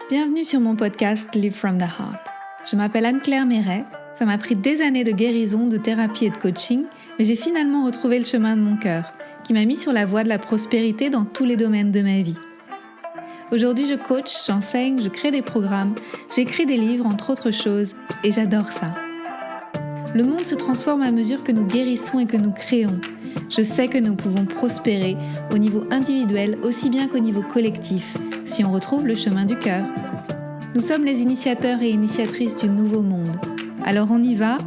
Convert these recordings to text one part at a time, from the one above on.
Bienvenue sur mon podcast Live from the Heart. Je m'appelle Anne-Claire Méret. Ça m'a pris des années de guérison, de thérapie et de coaching, mais j'ai finalement retrouvé le chemin de mon cœur, qui m'a mis sur la voie de la prospérité dans tous les domaines de ma vie. Aujourd'hui, je coach, j'enseigne, je crée des programmes, j'écris des livres, entre autres choses, et j'adore ça. Le monde se transforme à mesure que nous guérissons et que nous créons. Je sais que nous pouvons prospérer au niveau individuel aussi bien qu'au niveau collectif, si on retrouve le chemin du cœur. Nous sommes les initiateurs et initiatrices du nouveau monde. Alors on y va ?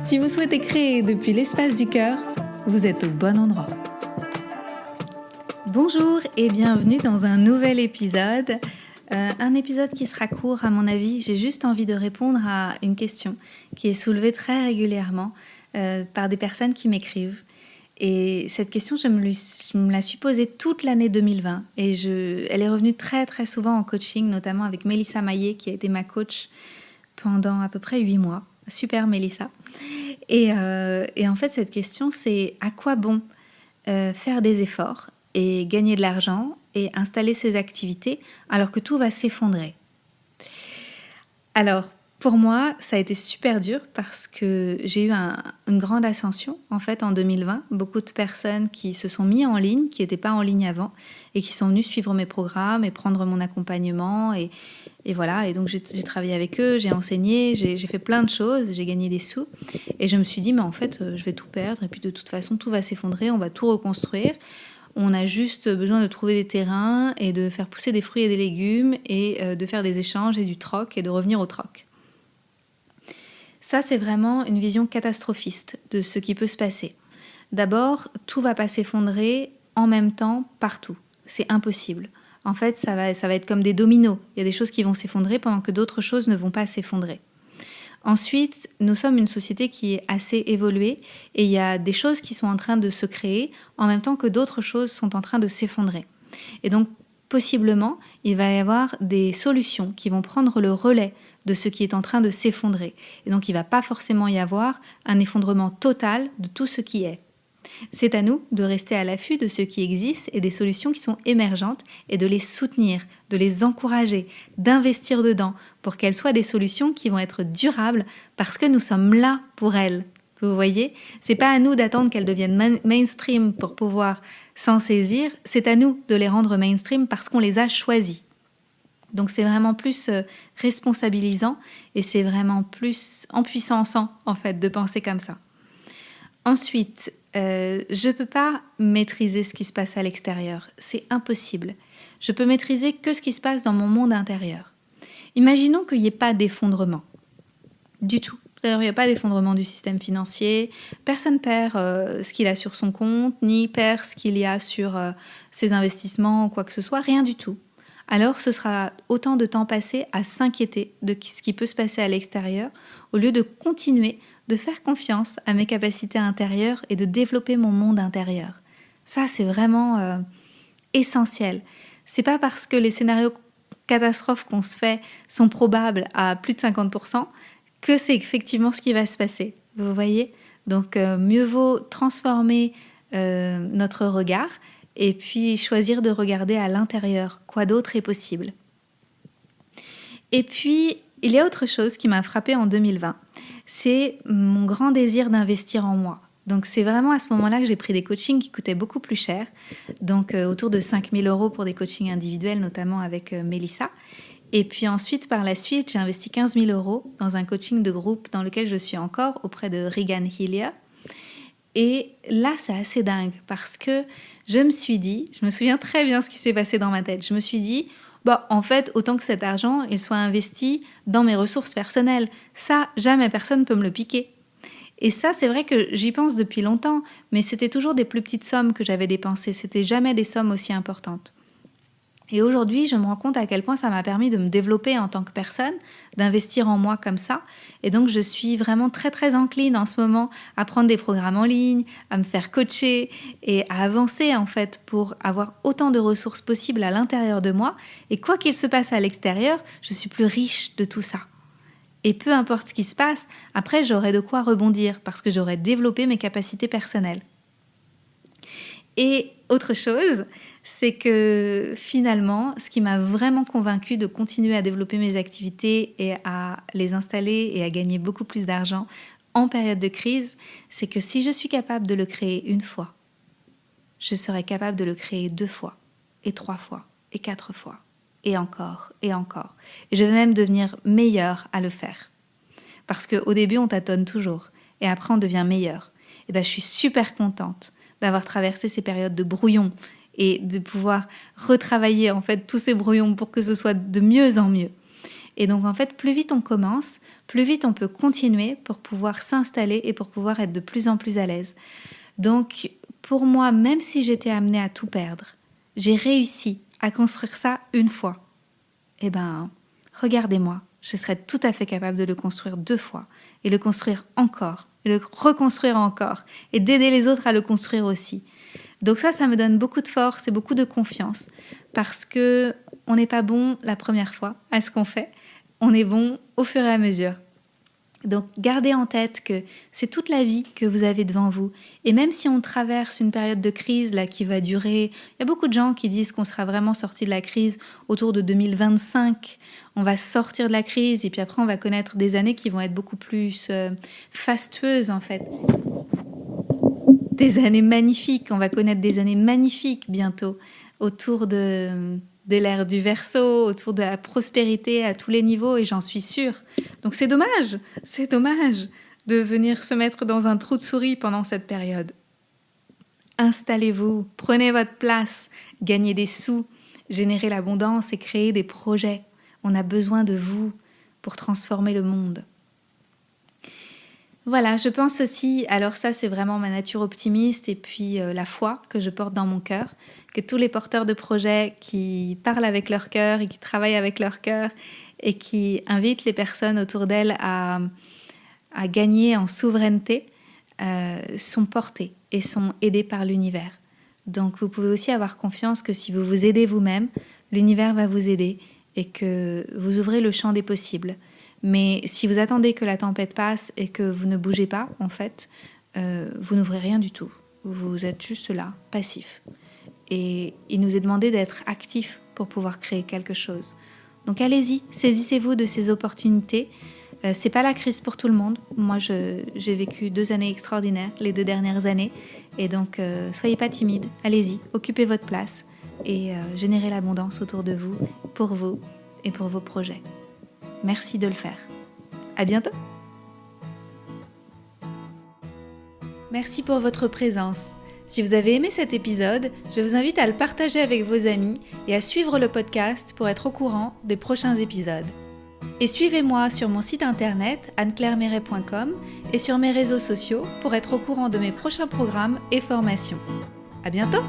Si vous souhaitez créer depuis l'espace du cœur, vous êtes au bon endroit. Bonjour et bienvenue dans un nouvel épisode. Un épisode qui sera court à mon avis. J'ai juste envie de répondre à une question qui est soulevée très régulièrement par des personnes qui m'écrivent. Et cette question, je me la suis posée toute l'année 2020 et elle est revenue très très souvent en coaching, notamment avec Mélissa Maillet qui a été ma coach pendant à peu près 8 mois. Super Mélissa. Et en fait, cette question, c'est à quoi bon faire des efforts et gagner de l'argent et installer ses activités alors que tout va s'effondrer. Alors, pour moi, ça a été super dur parce que j'ai eu une grande ascension en fait en 2020. Beaucoup de personnes qui se sont mis en ligne, qui n'étaient pas en ligne avant et qui sont venues suivre mes programmes et prendre mon accompagnement. Et voilà, et donc j'ai travaillé avec eux, j'ai enseigné, j'ai fait plein de choses, j'ai gagné des sous. Et je me suis dit, mais en fait, je vais tout perdre et puis de toute façon, tout va s'effondrer, on va tout reconstruire. On a juste besoin de trouver des terrains et de faire pousser des fruits et des légumes et de faire des échanges et du troc et de revenir au troc. Ça, c'est vraiment une vision catastrophiste de ce qui peut se passer. D'abord, tout va pas s'effondrer en même temps partout. C'est impossible. En fait, ça va être comme des dominos. Il y a des choses qui vont s'effondrer pendant que d'autres choses ne vont pas s'effondrer. Ensuite, nous sommes une société qui est assez évoluée et il y a des choses qui sont en train de se créer en même temps que d'autres choses sont en train de s'effondrer. Et donc, possiblement, il va y avoir des solutions qui vont prendre le relais de ce qui est en train de s'effondrer. Et donc, il ne va pas forcément y avoir un effondrement total de tout ce qui est. C'est à nous de rester à l'affût de ce qui existe et des solutions qui sont émergentes et de les soutenir, de les encourager, d'investir dedans pour qu'elles soient des solutions qui vont être durables parce que nous sommes là pour elles. Vous voyez ? C'est pas à nous d'attendre qu'elles deviennent mainstream pour pouvoir s'en saisir, c'est à nous de les rendre mainstream parce qu'on les a choisies. Donc c'est vraiment plus responsabilisant et c'est vraiment plus empuissançant en fait de penser comme ça. Ensuite, je ne peux pas maîtriser ce qui se passe à l'extérieur. C'est impossible. Je peux maîtriser que ce qui se passe dans mon monde intérieur. Imaginons qu'il n'y ait pas d'effondrement. Du tout. D'ailleurs, il n'y a pas d'effondrement du système financier. Personne perd ce qu'il a sur son compte, ni perd ce qu'il y a sur ses investissements ou quoi que ce soit. Rien du tout. Alors, ce sera autant de temps passé à s'inquiéter de ce qui peut se passer à l'extérieur au lieu de continuer de faire confiance à mes capacités intérieures et de développer mon monde intérieur. Ça, c'est vraiment essentiel. C'est pas parce que les scénarios catastrophes qu'on se fait sont probables à plus de 50% que c'est effectivement ce qui va se passer. Vous voyez ? Donc, mieux vaut transformer notre regard et puis choisir de regarder à l'intérieur. Quoi d'autre est possible ? Et puis, il y a autre chose qui m'a frappée en 2020. C'est mon grand désir d'investir en moi. Donc, c'est vraiment à ce moment-là que j'ai pris des coachings qui coûtaient beaucoup plus cher. Donc, autour de 5 000 € pour des coachings individuels, notamment avec Mélissa. Et puis ensuite, par la suite, j'ai investi 15 000 € dans un coaching de groupe dans lequel je suis encore auprès de Regan Hillier. Et là, c'est assez dingue parce que je me souviens très bien ce qui s'est passé dans ma tête. Je me suis dit, en fait, autant que cet argent, il soit investi dans mes ressources personnelles. Ça, jamais personne ne peut me le piquer. Et ça, c'est vrai que j'y pense depuis longtemps, mais c'était toujours des plus petites sommes que j'avais dépensées. C'était jamais des sommes aussi importantes. Et aujourd'hui, je me rends compte à quel point ça m'a permis de me développer en tant que personne, d'investir en moi comme ça. Et donc, je suis vraiment très, très encline en ce moment à prendre des programmes en ligne, à me faire coacher et à avancer en fait pour avoir autant de ressources possibles à l'intérieur de moi. Et quoi qu'il se passe à l'extérieur, je suis plus riche de tout ça. Et peu importe ce qui se passe, après, j'aurai de quoi rebondir parce que j'aurai développé mes capacités personnelles. Et autre chose, c'est que finalement, ce qui m'a vraiment convaincue de continuer à développer mes activités et à les installer et à gagner beaucoup plus d'argent en période de crise, c'est que si je suis capable de le créer une fois, je serai capable de le créer 2 fois, et 3 fois, et 4 fois, et encore, et encore. Et je vais même devenir meilleure à le faire. Parce qu'au début, on tâtonne toujours, et après, on devient meilleur. Et ben, je suis super contente d'avoir traversé ces périodes de brouillon et de pouvoir retravailler en fait tous ces brouillons pour que ce soit de mieux en mieux. Et donc en fait, plus vite on commence, plus vite on peut continuer pour pouvoir s'installer et pour pouvoir être de plus en plus à l'aise. Donc pour moi, même si j'étais amenée à tout perdre, j'ai réussi à construire ça une fois. Eh ben, regardez-moi, je serais tout à fait capable de le construire 2 fois, et le construire encore, et le reconstruire encore, et d'aider les autres à le construire aussi. Donc ça me donne beaucoup de force et beaucoup de confiance, parce que on n'est pas bon la première fois à ce qu'on fait, on est bon au fur et à mesure. Donc gardez en tête que c'est toute la vie que vous avez devant vous. Et même si on traverse une période de crise là, qui va durer, il y a beaucoup de gens qui disent qu'on sera vraiment sorti de la crise autour de 2025. On va sortir de la crise et puis après on va connaître des années qui vont être beaucoup plus fastueuses en fait. Des années magnifiques, on va connaître des années magnifiques bientôt autour de l'ère du Verseau, autour de la prospérité à tous les niveaux, et j'en suis sûre. Donc c'est dommage de venir se mettre dans un trou de souris pendant cette période. Installez-vous, prenez votre place, gagnez des sous, générez l'abondance et créez des projets. On a besoin de vous pour transformer le monde. Voilà, je pense aussi, alors ça c'est vraiment ma nature optimiste et puis la foi que je porte dans mon cœur, que tous les porteurs de projets qui parlent avec leur cœur et qui travaillent avec leur cœur et qui invitent les personnes autour d'elles à gagner en souveraineté sont portés et sont aidés par l'univers. Donc vous pouvez aussi avoir confiance que si vous vous aidez vous-même, l'univers va vous aider et que vous ouvrez le champ des possibles. Mais si vous attendez que la tempête passe et que vous ne bougez pas, en fait, vous n'ouvrez rien du tout. Vous êtes juste là, passif. Et il nous est demandé d'être actifs pour pouvoir créer quelque chose. Donc allez-y, saisissez-vous de ces opportunités. C'est pas la crise pour tout le monde. Moi, j'ai vécu 2 années extraordinaires, les 2 dernières années. Et donc, soyez pas timides. Allez-y, occupez votre place et générez l'abondance autour de vous et pour vos projets. Merci de le faire. À bientôt. Merci pour votre présence. Si vous avez aimé cet épisode, je vous invite à le partager avec vos amis et à suivre le podcast pour être au courant des prochains épisodes. Et suivez-moi sur mon site internet anneclairemeret.com et sur mes réseaux sociaux pour être au courant de mes prochains programmes et formations. À bientôt!